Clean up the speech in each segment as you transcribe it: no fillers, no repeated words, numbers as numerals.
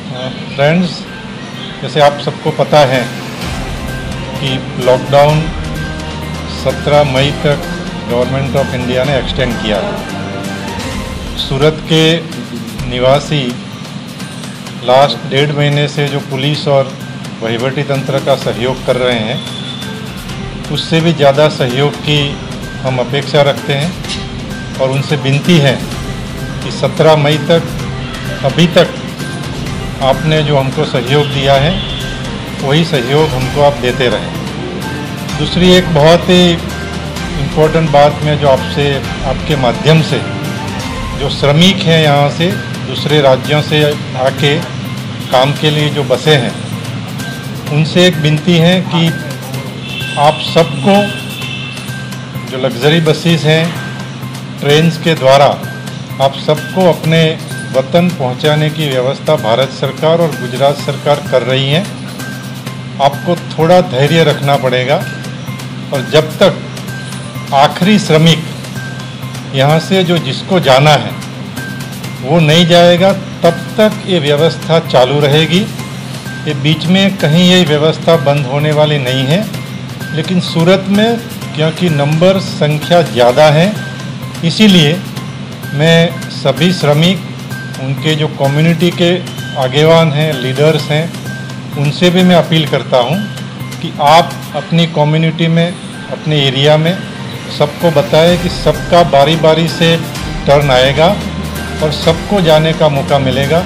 Friends, जैसे आप सबको पता है कि लॉकडाउन 17 मई तक गवर्नमेंट ऑफ इंडिया ने एक्सटेंड किया है। सूरत के निवासी लास्ट 1.5 महीने से जो पुलिस और वहीवटी तंत्र का सहयोग कर रहे हैं, उससे भी ज़्यादा सहयोग की हम अपेक्षा रखते हैं और उनसे विनती है कि 17 मई तक अभी तक आपने जो हमको सहयोग दिया है वही सहयोग हमको आप देते रहें। दूसरी एक बहुत ही इम्पोर्टेंट बात में जो आपके माध्यम से जो श्रमिक हैं यहाँ से दूसरे राज्यों से आके काम के लिए जो बसे हैं, उनसे एक विनती है कि आप सबको जो लग्जरी बसेस हैं ट्रेन्स के द्वारा आप सबको अपने वतन पहुंचाने की व्यवस्था भारत सरकार और गुजरात सरकार कर रही है। आपको थोड़ा धैर्य रखना पड़ेगा और जब तक आखिरी श्रमिक यहाँ से जो जिसको जाना है वो नहीं जाएगा तब तक ये व्यवस्था चालू रहेगी। ये बीच में कहीं ये व्यवस्था बंद होने वाली नहीं है, लेकिन सूरत में क्योंकि नंबर संख्या ज़्यादा है, इसीलिए मैं सभी श्रमिक, उनके जो कम्युनिटी के आगेवान हैं, लीडर्स हैं, उनसे भी मैं अपील करता हूं कि आप अपनी कम्युनिटी में, अपने एरिया में सबको बताएं कि सबका बारी बारी से टर्न आएगा और सबको जाने का मौका मिलेगा।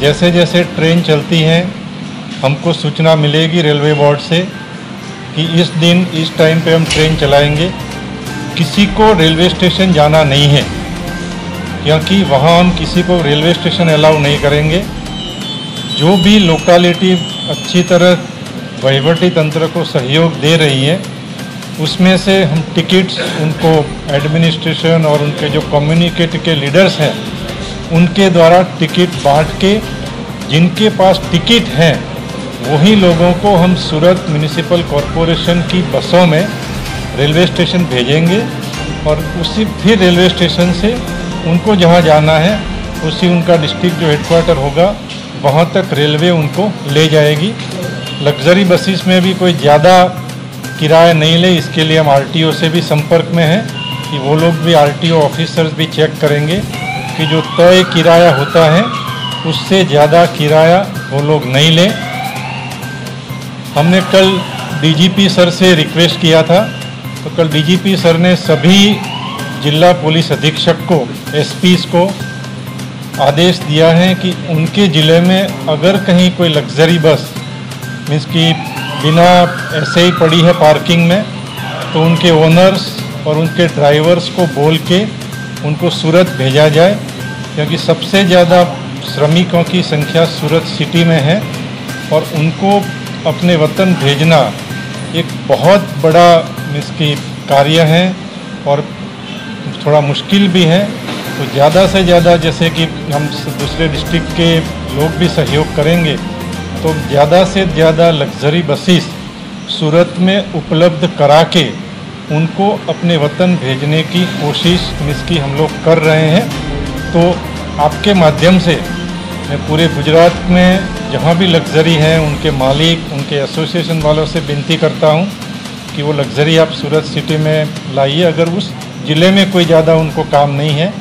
जैसे जैसे ट्रेन चलती हैं हमको सूचना मिलेगी रेलवे बोर्ड से कि इस दिन इस टाइम पे हम ट्रेन चलाएंगे। किसी को रेलवे स्टेशन जाना नहीं है, क्योंकि वहाँ हम किसी को रेलवे स्टेशन अलाउ नहीं करेंगे। जो भी लोकेलिटी अच्छी तरह वहीवटी तंत्र को सहयोग दे रही है, उसमें से हम टिकट्स उनको एडमिनिस्ट्रेशन और उनके जो कम्युनिकेट के लीडर्स हैं उनके द्वारा टिकट बांट के जिनके पास टिकट हैं वही लोगों को हम सूरत म्यूनिसिपल कॉरपोरेशन की बसों में रेलवे स्टेशन भेजेंगे और उसी फिर रेलवे स्टेशन से उनको जहां जाना है उसी उनका डिस्ट्रिक्ट जो हेडक्वार्टर होगा वहां तक रेलवे उनको ले जाएगी। लग्जरी बसेस में भी कोई ज़्यादा किराया नहीं ले, इसके लिए हम आरटीओ से भी संपर्क में हैं कि वो लोग भी, आरटीओ ऑफिसर्स भी चेक करेंगे कि जो तय किराया होता है उससे ज़्यादा किराया वो लोग नहीं लें। हमने कल डीजीपी सर से रिक्वेस्ट किया था, तो कल डीजीपी सर ने सभी जिला पुलिस अधीक्षक को, एसपीस को आदेश दिया है कि उनके ज़िले में अगर कहीं कोई लग्जरी बस मीन्स कि बिना ऐसे ही पड़ी है पार्किंग में, तो उनके ओनर्स और उनके ड्राइवर्स को बोल के उनको सूरत भेजा जाए, क्योंकि सबसे ज़्यादा श्रमिकों की संख्या सूरत सिटी में है और उनको अपने वतन भेजना एक बहुत बड़ा मीन्स की कार्य है और थोड़ा मुश्किल भी है। तो ज़्यादा से ज़्यादा जैसे कि हम दूसरे डिस्ट्रिक्ट के लोग भी सहयोग करेंगे तो ज़्यादा से ज़्यादा लग्जरी बसेस सूरत में उपलब्ध करा के उनको अपने वतन भेजने की कोशिश की हम लोग कर रहे हैं। तो आपके माध्यम से मैं पूरे गुजरात में जहाँ भी लग्जरी हैं उनके मालिक, उनके एसोसिएशन वालों से विनती करता हूँ कि वो लग्जरी आप सूरत सिटी में लाइए। अगर उस ज़िले में कोई ज़्यादा उनको काम नहीं है,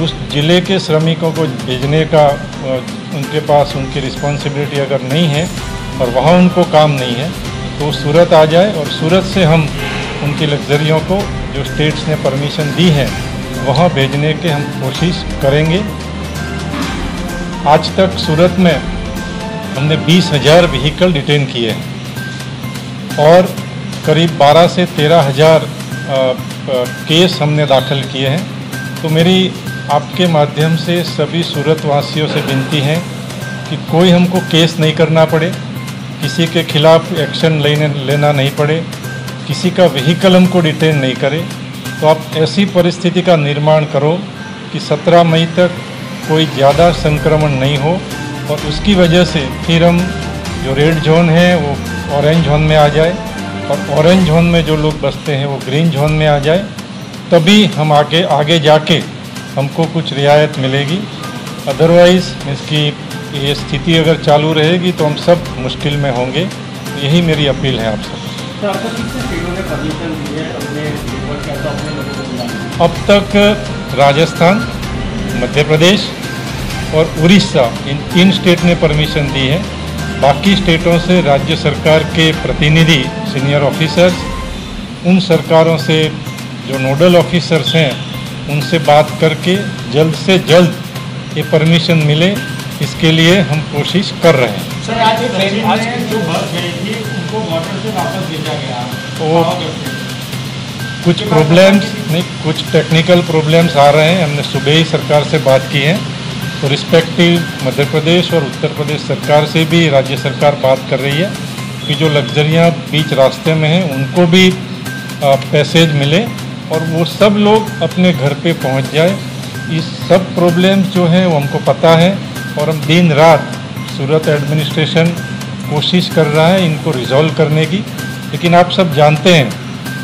उस ज़िले के श्रमिकों को भेजने का उनके पास उनकी रिस्पॉन्सिबिलिटी अगर नहीं है और वहाँ उनको काम नहीं है, तो सूरत आ जाए और सूरत से हम उनकी लग्जरियों को जो स्टेट्स ने परमिशन दी है वहाँ भेजने के हम कोशिश करेंगे। आज तक सूरत में हमने 20,000 व्हीकल डिटेन किए हैं और करीब 12 से 13,000 केस हमने दाखिल किए हैं। तो मेरी आपके माध्यम से सभी सूरत वासियों से विनती है कि कोई हमको केस नहीं करना पड़े, किसी के खिलाफ एक्शन लेना नहीं पड़े, किसी का व्हीकल हमको डिटेन नहीं करे। तो आप ऐसी परिस्थिति का निर्माण करो कि 17 मई तक कोई ज़्यादा संक्रमण नहीं हो और उसकी वजह से फिर हम जो रेड जोन है वो ऑरेंज जोन में आ जाए और ऑरेंज जोन में जो लोग बसते हैं वो ग्रीन जोन में आ जाए, तभी हम आगे जाके हमको कुछ रियायत मिलेगी। अदरवाइज़ इसकी ये स्थिति अगर चालू रहेगी तो हम सब मुश्किल में होंगे। यही मेरी अपील है आप सब। तो आपको कितने स्टेटों ने परमिशन दी है अपने लेबर कैसा अपने लोगों को बुलाने? अब तक राजस्थान, मध्य प्रदेश और उड़ीसा, इन 3 स्टेट ने परमिशन दी है। बाकी स्टेटों से राज्य सरकार के प्रतिनिधि, सीनियर ऑफिसर्स, उन सरकारों से जो नोडल ऑफिसर्स हैं उनसे बात करके जल्द से जल्द ये परमिशन मिले, इसके लिए हम कोशिश कर रहे हैं। सर, आज जो बस गई थी उनको बॉर्डर से वापस भेजा गया, तो कुछ प्रॉब्लम्स नहीं, कुछ टेक्निकल प्रॉब्लम्स आ रहे हैं। हमने सुबह ही सरकार से बात की है, तो रिस्पेक्टिव मध्य प्रदेश और उत्तर प्रदेश सरकार से भी राज्य सरकार बात कर रही है कि जो लग्जरियाँ बीच रास्ते में हैं उनको भी पैसेज मिले और वो सब लोग अपने घर पे पहुंच जाए। ये सब प्रॉब्लम्स जो हैं वो हमको पता है और हम दिन रात सूरत एडमिनिस्ट्रेशन कोशिश कर रहा है इनको रिजॉल्व करने की। लेकिन आप सब जानते हैं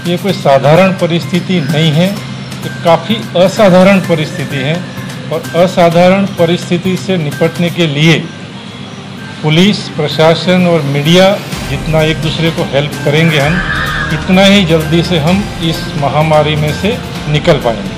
ये कोई साधारण परिस्थिति नहीं है, ये काफ़ी असाधारण परिस्थिति है और असाधारण परिस्थिति से निपटने के लिए पुलिस प्रशासन और मीडिया जितना एक दूसरे को हेल्प करेंगे हम, इतना ही जल्दी से हम इस महामारी में से निकल पाएंगे।